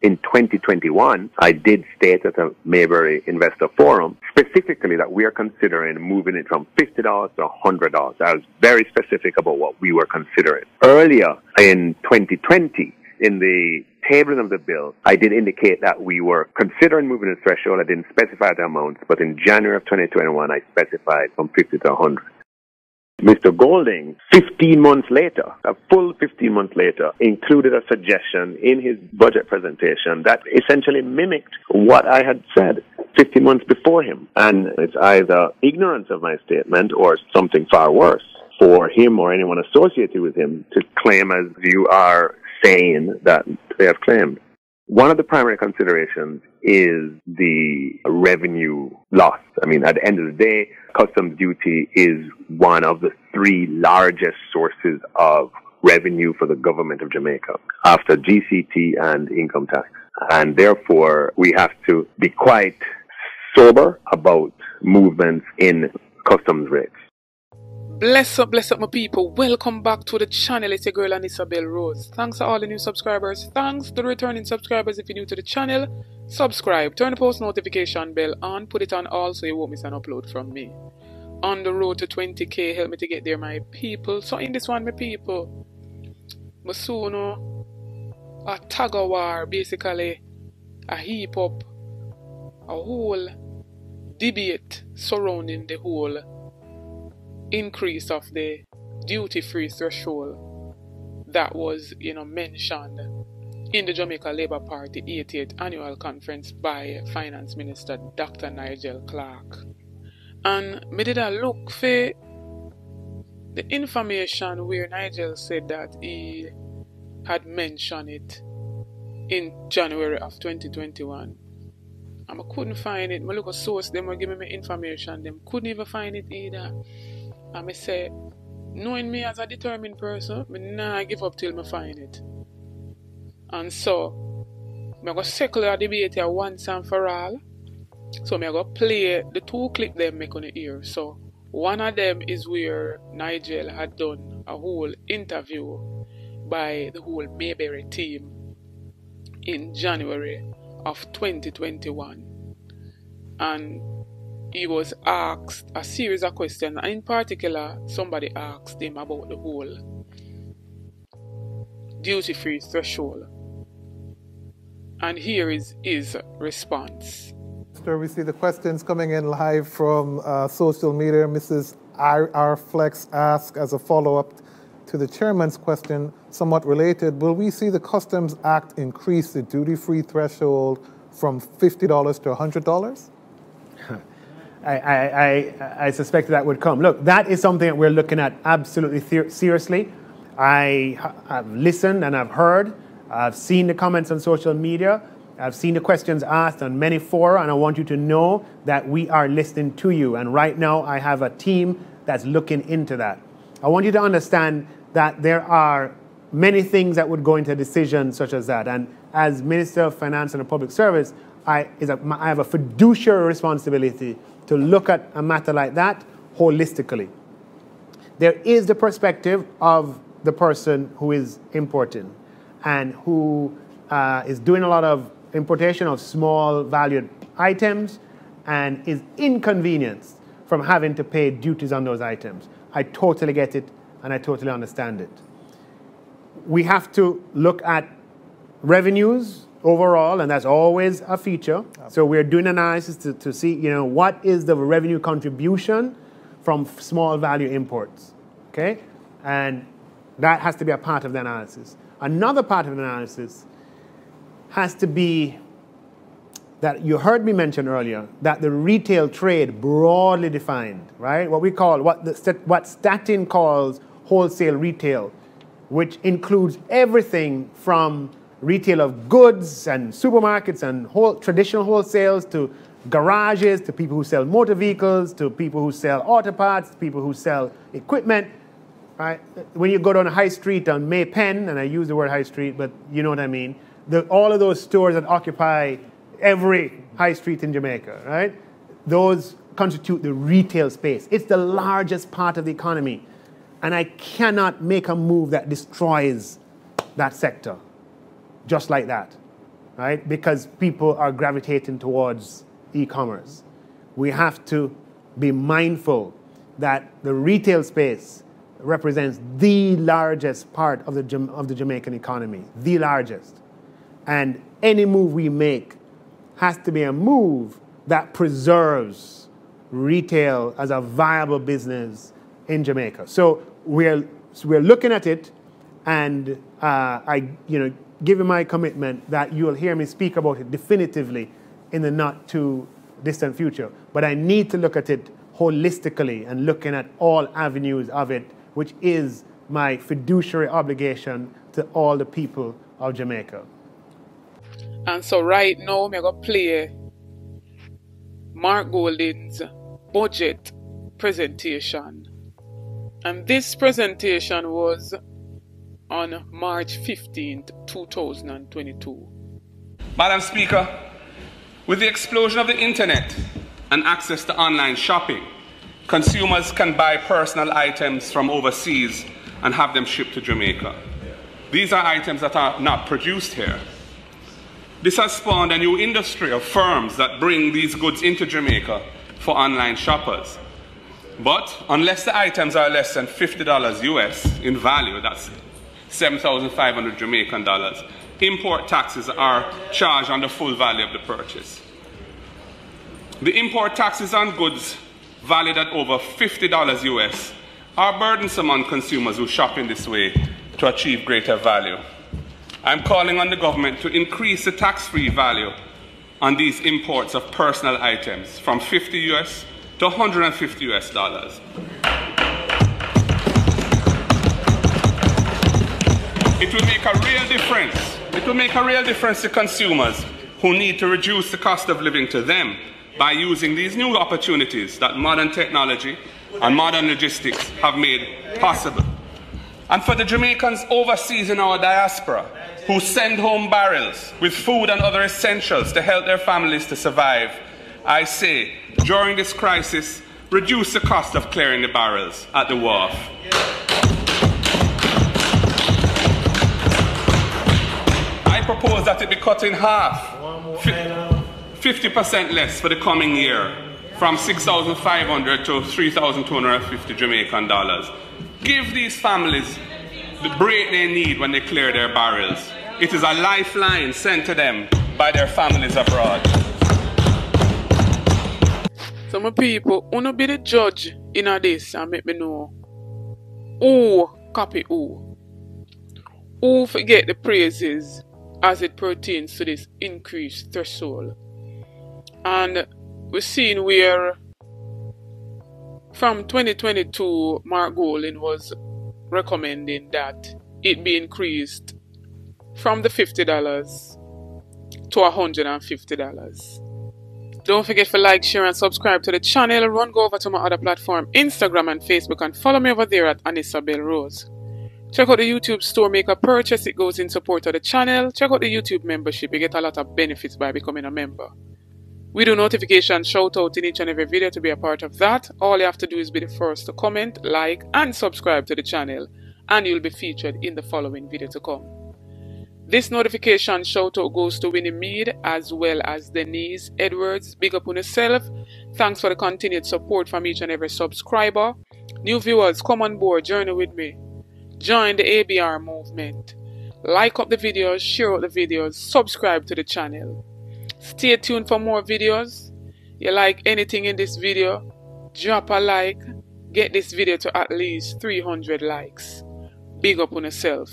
In 2021, I did state at a Mayberry Investor Forum specifically that we are considering moving it from $50 to $100. I was very specific about what we were considering. Earlier in 2020, in the tabling of the bill, I did indicate that we were considering moving the threshold. I didn't specify the amounts, but in January of 2021, I specified from 50 to 100. Mr. Golding, 15 months later, a full 15 months later, included a suggestion in his budget presentation that essentially mimicked what I had said 15 months before him. And it's either ignorance of my statement or something far worse for him or anyone associated with him to claim as you are saying that they have claimed. One of the primary considerations is the revenue loss. I mean, at the end of the day, customs duty is one of the three largest sources of revenue for the government of Jamaica after GCT and income tax. And therefore, we have to be quite sober about movements in customs rates. Bless up my people. Welcome back to the channel. It's your girl Isabel Rose. Thanks to all the new subscribers. Thanks to the returning subscribers. If you're new to the channel, subscribe, turn the post notification bell on, put it on all so you won't miss an upload from me. On the road to 20k, help me to get there, my people. So in this one, my people, Masuno, a tug of war, basically a heap up, a whole debate surrounding the whole increase of the duty-free threshold that was, mentioned in the Jamaica Labour Party 88th annual conference by Finance Minister Dr. Nigel Clark. And me did a look for the information where Nigel said that he had mentioned it in January of 2021. And I couldn't find it. I look at source, them were giving me information, them couldn't even find it either. And I say, knowing me as a determined person, I nah give up till I find it. And so, I'm going to settle the debate here once and for all. So, I'm going to play the two clips them make on the ear. So, one of them is where Nigel had done a whole interview by the whole Mayberry team in January of 2021. And he was asked a series of questions, and in particular, somebody asked him about the whole duty-free threshold. And here is his response. We see the questions coming in live from social media. Mrs. R. Flex asked as a follow-up to the chairman's question, somewhat related, will we see the Customs Act increase the duty-free threshold from $50 to $100? I suspect that would come. Look, that is something that we're looking at absolutely seriously. I've listened and I've heard. I've seen the comments on social media. I've seen the questions asked on many fora, and I want you to know that we are listening to you. And right now, I have a team that's looking into that. I want you to understand that there are many things that would go into a decision such as that. And as Minister of Finance and Public Service, I have a fiduciary responsibility to look at a matter like that holistically. There is the perspective of the person who is importing and who is doing a lot of importation of small valued items and is inconvenienced from having to pay duties on those items. I totally get it and I totally understand it. We have to look at revenues overall, and that's always a feature. So we're doing analysis to see, what is the revenue contribution from small value imports, okay? And that has to be a part of the analysis. Another part of the analysis has to be that you heard me mention earlier, that the retail trade broadly defined, right? What Statin calls wholesale retail, which includes everything from retail of goods and supermarkets and traditional wholesales to garages, to people who sell motor vehicles, to people who sell auto parts, to people who sell equipment. Right? When you go down a high street on May Pen, and I use the word high street, but you know what I mean, all of those stores that occupy every high street in Jamaica, right? Those constitute the retail space. It's the largest part of the economy. And I cannot make a move that destroys that sector, just like that. right? Because people are gravitating towards e-commerce. We have to be mindful that the retail space represents the largest part of the Jamaican economy, the largest. And any move we make has to be a move that preserves retail as a viable business in Jamaica. So we're looking at it, and I give you my commitment that you'll hear me speak about it definitively in the not too distant future. But I need to look at it holistically and looking at all avenues of it, which is my fiduciary obligation to all the people of Jamaica. And so right now, I'm going to play Mark Golding's budget presentation. And this presentation was on March 15th, 2022. Madam Speaker, with the explosion of the internet and access to online shopping, consumers can buy personal items from overseas and have them shipped to Jamaica. These are items that are not produced here. This has spawned a new industry of firms that bring these goods into Jamaica for online shoppers. But unless the items are less than $50 US in value, that's 7,500 Jamaican dollars, import taxes are charged on the full value of the purchase. The import taxes on goods valued at over $50 US are burdensome on consumers who shop in this way to achieve greater value. I'm calling on the government to increase the tax-free value on these imports of personal items from $50 US to $150 US dollars. It will make a real difference. It will make a real difference to consumers who need to reduce the cost of living to them by using these new opportunities that modern technology and modern logistics have made possible. And for the Jamaicans overseas in our diaspora who send home barrels with food and other essentials to help their families to survive, I say, during this crisis, reduce the cost of clearing the barrels at the wharf. I propose that it be cut in half, 50% less for the coming year, from 6,500 to 3,250 Jamaican dollars. Give these families the break they need when they clear their barrels. It is a lifeline sent to them by their families abroad. So my people, wanna be the judge in this and make me know who copy who. Who forget the praises as it pertains to this increased threshold. And we're seeing where from 2022, Mark Golding was recommending that it be increased from the $50 to $150. Don't forget to like, share and subscribe to the channel. Go over to my other platform, Instagram and Facebook, and follow me over there at Anisabel Rose. Check out the YouTube store, make a purchase, it goes in support of the channel. Check out the YouTube membership, you get a lot of benefits by becoming a member. We do notification shout out in each and every video to be a part of that. All you have to do is be the first to comment, like and subscribe to the channel, and you'll be featured in the following video to come. This notification shout out goes to Winnie Mead as well as Denise Edwards. Big up on yourself. Thanks for the continued support from each and every subscriber. New viewers, come on board, journey with me. Join the ABR movement. Like up the videos, share out the videos, subscribe to the channel. Stay tuned for more videos. You like anything in this video, drop a like. Get this video to at least 300 likes. Big up on yourself.